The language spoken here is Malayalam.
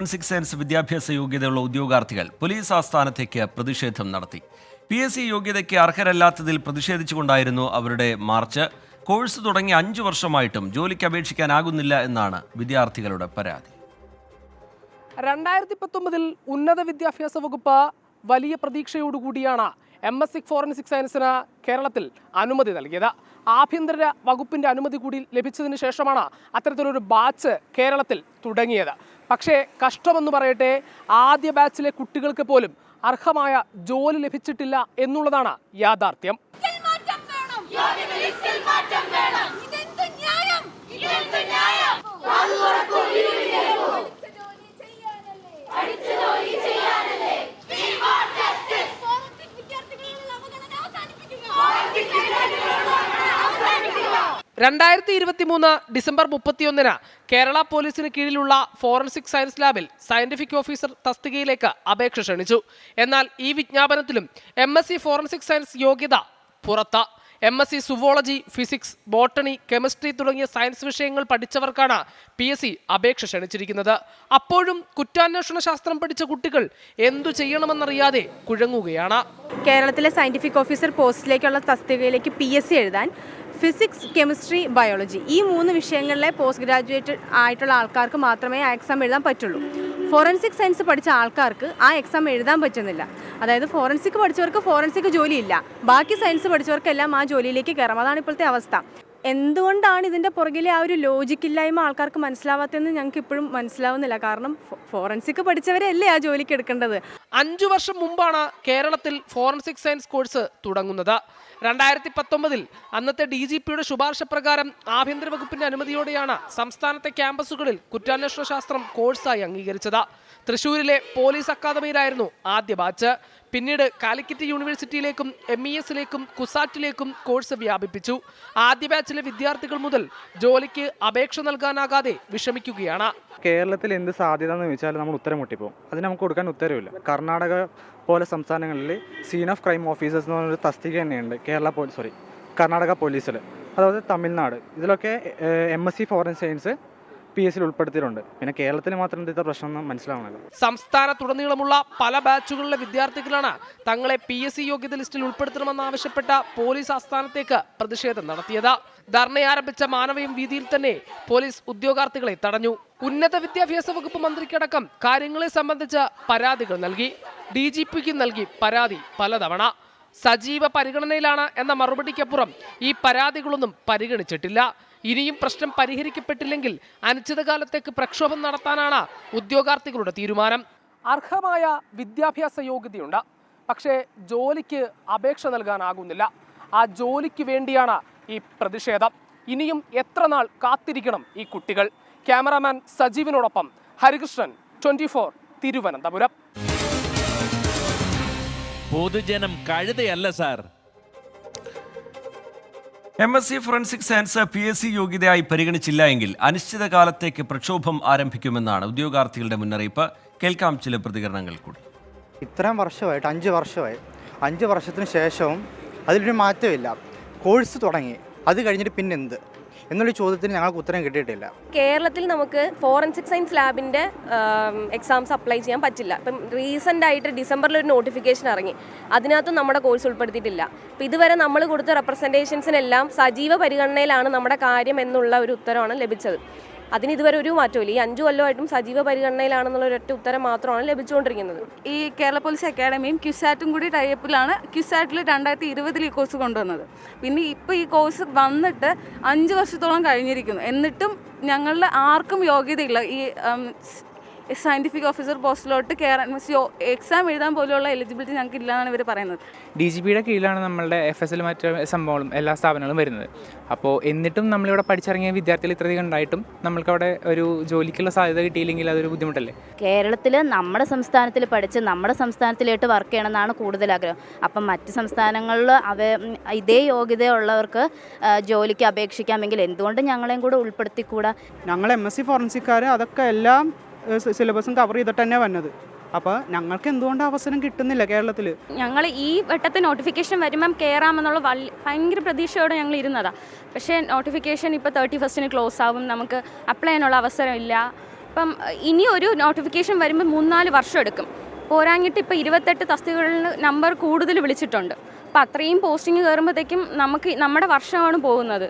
ഫോറൻസിക് സയൻസ് വിദ്യാഭ്യാസ യോഗ്യതയുള്ള ഉദ്യോഗാർത്ഥികൾ പോലീസ് ആസ്ഥാനത്തേക്ക് പ്രതിഷേധം നടത്തി. PSC യോഗ്യതയ്ക്ക് അർഹരല്ലാത്തതിൽ പ്രതിഷേധിച്ചുകൊണ്ടായിരുന്നു അവരുടെ മാർച്ച്. കോഴ്സ് തുടങ്ങി 5 വർഷമായിട്ടും ജോലിക്ക് അപേക്ഷിക്കാനാകുന്നില്ല എന്നാണ് വിദ്യാർത്ഥികളുടെ പരാതി. 2019 ഉന്നത വിദ്യാഭ്യാസ വകുപ്പ് വലിയ പ്രതീക്ഷയോടുകൂടിയാണ് MSc ഫോറൻസിക് സയൻസിന് കേരളത്തിൽ അനുമതി നൽകിയത്. ആഭ്യന്തര വകുപ്പിന്റെ അനുമതി കൂടി ലഭിച്ചതിന് ശേഷമാണ് അത്തരത്തിലൊരു ബാച്ച് കേരളത്തിൽ തുടങ്ങിയത്. പക്ഷേ കഷ്ടമെന്ന് പറയട്ടെ, ആദ്യ ബാച്ചിലെ കുട്ടികൾക്ക് പോലും അർഹമായ ജോലി ലഭിച്ചിട്ടില്ല എന്നുള്ളതാണ് യാഥാർത്ഥ്യം. ഡിസംബർ 31 കേരള പോലീസിന് കീഴിലുള്ള ഫോറൻസിക് സയൻസ് ലാബിൽ സയന്റിഫിക് ഓഫീസർ തസ്തികയിലേക്ക് അപേക്ഷ ക്ഷണിച്ചു. എന്നാൽ ഈ വിജ്ഞാപനത്തിലും MSc ഫോറൻസിക് സയൻസ് യോഗ്യത പുറത്ത്. MSc zoology, physics, botany, chemistry തുടങ്ങിയ സയൻസ് വിഷയങ്ങൾ പഠിച്ചവർക്കാണ് PSC അപേക്ഷ ക്ഷണിച്ചിരിക്കുന്നത്. അപ്പോഴും കുറ്റാന്വേഷണ ശാസ്ത്രം പഠിച്ച കുട്ടികൾ എന്തു ചെയ്യണമെന്നറിയാതെ കുഴങ്ങുകയാണ്. കേരളത്തിലെ സയന്റിഫിക് ഓഫീസർ പോസ്റ്റിലേക്കുള്ള തസ്തികയിലേക്ക് PSC എഴുതാൻ ഫിസിക്സ്, കെമിസ്ട്രി, ബയോളജി ഈ 3 വിഷയങ്ങളിലെ പോസ്റ്റ് ഗ്രാജുവേറ്റ് ആയിട്ടുള്ള ആൾക്കാർക്ക് മാത്രമേ ആ എക്സാം എഴുതാൻ പറ്റുള്ളൂ. ഫോറൻസിക് സയൻസ് പഠിച്ച ആൾക്കാർക്ക് ആ എക്സാം എഴുതാൻ പറ്റുന്നില്ല. അതായത് ഫോറൻസിക് പഠിച്ചവർക്ക് ഫോറൻസിക് ജോലിയില്ല, ബാക്കി സയൻസ് പഠിച്ചവർക്കെല്ലാം ആ ജോലിയിലേക്ക് കയറാം. അതാണ് ഇപ്പോഴത്തെ അവസ്ഥ. എന്തുകൊണ്ടാണ് ഇതിൻ്റെ പുറകിലെ ആ ഒരു ലോജിക്കില്ലായ്മ ആൾക്കാർക്ക് മനസ്സിലാവാത്തതെന്ന് ഞങ്ങൾക്ക് ഇപ്പോഴും മനസ്സിലാവുന്നില്ല. കാരണം ഫോറൻസിക് പഠിച്ചവരല്ലേ ആ ജോലിക്ക് എടുക്കേണ്ടത്. 5 വർഷം മുമ്പാണ് കേരളത്തിൽ ഫോറൻസിക് സയൻസ് കോഴ്സ് തുടങ്ങുന്നത്. 2019 അന്നത്തെ DGPയുടെ ശുപാർശ പ്രകാരം ആഭ്യന്തര വകുപ്പിന്റെ അനുമതിയോടെയാണ് സംസ്ഥാനത്തെ ക്യാമ്പസുകളിൽ കുറ്റാന്വേഷണ ശാസ്ത്രം കോഴ്സായി അംഗീകരിച്ചത്. തൃശ്ശൂരിലെ പോലീസ് അക്കാദമിയിലായിരുന്നു ആദ്യ ബാച്ച്. പിന്നീട് കാലിക്കറ്റ് യൂണിവേഴ്സിറ്റിയിലേക്കും MESലേക്കും കുസാറ്റിലേക്കും കോഴ്സ് വ്യാപിപ്പിച്ചു. ആദ്യ ബാച്ചിലെ വിദ്യാർത്ഥികൾ മുതൽ ജോലിക്ക് അപേക്ഷ നൽകാനാകാതെ വിഷമിക്കുകയാണ്. കേരളത്തിൽ എന്ത് സാധ്യത എന്ന് ചോദിച്ചാൽ നമ്മൾ ഉത്തരം മുട്ടിപ്പോകും. അതിന് നമുക്ക് കൊടുക്കാൻ ഉത്തരവില്ല. കർണാടക പോലെ സംസ്ഥാനങ്ങളിൽ സീൻ ഓഫ് ക്രൈം ഓഫീസേഴ്സ് എന്ന് പറഞ്ഞൊരു തസ്തിക തന്നെയുണ്ട് കർണാടക പോലീസിൽ. അതുപോലെ തമിഴ്നാട്, ഇതിലൊക്കെ MSc ഫോറൻസിക് സയൻസ് PSC ഉൾപ്പെടുത്തിയിട്ടുണ്ട്. പിന്നെ കേരളത്തിൽ മാത്രം ഇത്ര പ്രശ്നം മനസ്സിലാവണല്ലോ. സംസ്ഥാനത്തുടനീളമുള്ള പല ബാച്ചുകളിലെ വിദ്യാർത്ഥികളാണ് തങ്ങളെ PSC യോഗ്യത ലിസ്റ്റിൽ ഉൾപ്പെടുത്തണമെന്നാവശ്യപ്പെട്ട പോലീസ് ആസ്ഥാനത്തേക്ക് പ്രതിഷേധം നടത്തിയത്. ധർണ ആരംഭിച്ച മാനവയം വീതിയിൽ തന്നെ പോലീസ് ഉദ്യോഗാർത്ഥികളെ തടഞ്ഞു. ഉന്നത വിദ്യാഭ്യാസ വകുപ്പ് മന്ത്രിക്കടക്കം കാര്യങ്ങളെ സംബന്ധിച്ച് പരാതികൾ നൽകി. DGPക്ക് നൽകി പരാതി പലതവണ. സജീവ പരിഗണനയിലാണ് എന്ന മറുപടിക്കപ്പുറം ഈ പരാതികളൊന്നും പരിഗണിച്ചിട്ടില്ല. ഇനിയും പ്രശ്നം പരിഹരിക്കപ്പെട്ടില്ലെങ്കിൽ അനിശ്ചിതകാലത്തേക്ക് പ്രക്ഷോഭം നടത്താനാണ് ഉദ്യോഗാർത്ഥികളുടെ തീരുമാനം. അർഹമായ വിദ്യാഭ്യാസ യോഗ്യതയുണ്ട്, പക്ഷേ ജോലിക്ക് അപേക്ഷ നൽകാനാകുന്നില്ല. ആ ജോലിക്ക് വേണ്ടിയാണ് ഈ പ്രതിഷേധം. ഇനിയും എത്ര നാൾ കാത്തിരിക്കണം ഈ കുട്ടികൾ? ക്യാമറാമാൻ സജീവിനോടൊപ്പം ഹരികൃഷ്ണൻ, 24 തിരുവനന്തപുരം. പൊതുജനം കഴുതയല്ല sir. MSc forensic science PSC യോഗ്യതയായി പരിഗണിച്ചില്ല എങ്കിൽ അനിശ്ചിതകാലത്തേക്ക് പ്രക്ഷോഭം ആരംഭിക്കുമെന്നാണ് ഉദ്യോഗാർത്ഥികളുടെ മുന്നറിയിപ്പ്. കേൾക്കാം ചില പ്രതികരണങ്ങൾ കൂടി. ഇത്രയും വർഷമായിട്ട് 5 വർഷമായി, 5 വർഷത്തിന് ശേഷവും അതിലൊരു മാറ്റമില്ല. കോഴ്സ് തുടങ്ങി, അത് കഴിഞ്ഞിട്ട് പിന്നെന്ത് എന്നുള്ള ചോദ്യത്തിന് ഞങ്ങൾക്ക് ഉത്തരം കിട്ടിയിട്ടില്ല. കേരളത്തിൽ നമുക്ക് ഫോറൻസിക് സയൻസ് ലാബിൻ്റെ എക്സാംസ് അപ്ലൈ ചെയ്യാൻ പറ്റില്ല. ഇപ്പം റീസെൻ്റ് ആയിട്ട് ഡിസംബറിൽ ഒരു നോട്ടിഫിക്കേഷൻ ഇറങ്ങി, അതിനകത്തും നമ്മുടെ കോഴ്സ് ഉൾപ്പെടുത്തിയിട്ടില്ല. അപ്പം ഇതുവരെ നമ്മൾ കൊടുത്ത റെപ്രസെൻറ്റേഷൻസിനെല്ലാം സജീവ പരിഗണനയിലാണ് നമ്മുടെ കാര്യം എന്നുള്ള ഒരു ഉത്തരവാണ് ലഭിച്ചത്. അതിന് ഇതുവരെ ഒരു മാറ്റമില്ല. ഈ 5 കൊല്ലമായിട്ടും സജീവ പരിഗണനയിലാണെന്നുള്ള ഒരൊറ്റ ഉത്തരം മാത്രമാണ് ലഭിച്ചുകൊണ്ടിരിക്കുന്നത്. ഈ കേരള പോലീസ് അക്കാഡമിയും ക്യുസാറ്റും കൂടി ടൈപ്പിലാണ് ക്യുസാറ്റിൽ 2020 ഈ കോഴ്സ് കൊണ്ടുവന്നത്. പിന്നെ ഇപ്പോൾ ഈ കോഴ്സ് വന്നിട്ട് 5 വർഷത്തോളം കഴിഞ്ഞിരിക്കുന്നു. എന്നിട്ടും ഞങ്ങളുടെ ആർക്കും യോഗ്യതയില്ല ഈ സയൻറ്റിഫിക് ഓഫീസർ പോസ്റ്റിലോട്ട് കയറാൻ. എക്സാം എഴുതാൻ പോലുള്ള എലിജിബിലിറ്റി ഞങ്ങൾക്ക് ഇല്ലയെന്നാണ് ഇവർ പറയുന്നത്. DGPയുടെ കീഴിലാണ് നമ്മളുടെ FSL മറ്റ് സംഭവങ്ങളും എല്ലാ സ്ഥാപനങ്ങളും വരുന്നത്. അപ്പോൾ എന്നിട്ടും നമ്മളിവിടെ പഠിച്ചിറങ്ങിയ വിദ്യാർത്ഥികൾ ഇത്രയധികം ഉണ്ടായിട്ടും നമ്മൾക്കവിടെ ഒരു ജോലിക്കുള്ള സാധ്യത കിട്ടിയില്ലെങ്കിൽ അതൊരു ബുദ്ധിമുട്ടല്ലേ? കേരളത്തിൽ നമ്മുടെ സംസ്ഥാനത്തിൽ പഠിച്ച് നമ്മുടെ സംസ്ഥാനത്തിലോട്ട് വർക്ക് ചെയ്യണമെന്നാണ് കൂടുതൽ ആഗ്രഹം. അപ്പം മറ്റ് സംസ്ഥാനങ്ങളിൽ ഇതേ യോഗ്യതയുള്ളവർക്ക് ജോലിക്ക് അപേക്ഷിക്കാമെങ്കിൽ എന്തുകൊണ്ട് ഞങ്ങളെയും കൂടെ ഉൾപ്പെടുത്തിക്കൂടാ? ഞങ്ങൾ MSc ഫോറൻസിക്കാർ അതൊക്കെ എല്ലാം സിലബസും കവർ ചെയ്തിട്ട് തന്നെ വന്നത്. അപ്പോൾ ഞങ്ങൾക്ക് എന്തുകൊണ്ട് അവസരം കിട്ടുന്നില്ല കേരളത്തിൽ? ഞങ്ങൾ ഈ വട്ടത്തെ നോട്ടിഫിക്കേഷൻ വരുമ്പം കയറാമെന്നുള്ള ഭയങ്കര പ്രതീക്ഷയോടെ ഞങ്ങൾ ഇരുന്നതാണ്. പക്ഷേ നോട്ടിഫിക്കേഷൻ ഇപ്പോൾ 31 ക്ലോസ് ആവും, നമുക്ക് അപ്ലൈ ചെയ്യാനുള്ള അവസരമില്ല. ഇപ്പം ഇനി ഒരു നോട്ടിഫിക്കേഷൻ വരുമ്പോൾ 3-4 വർഷം എടുക്കും. പോരാഞ്ഞിട്ട് ഇപ്പോൾ 28 തസ്തികകളിൽ നമ്പർ കൂടുതൽ വിളിച്ചിട്ടുണ്ട്. അപ്പോൾ അത്രയും പോസ്റ്റിംഗ് കയറുമ്പോഴത്തേക്കും നമ്മുടെ വർഷമാണ് പോകുന്നത്.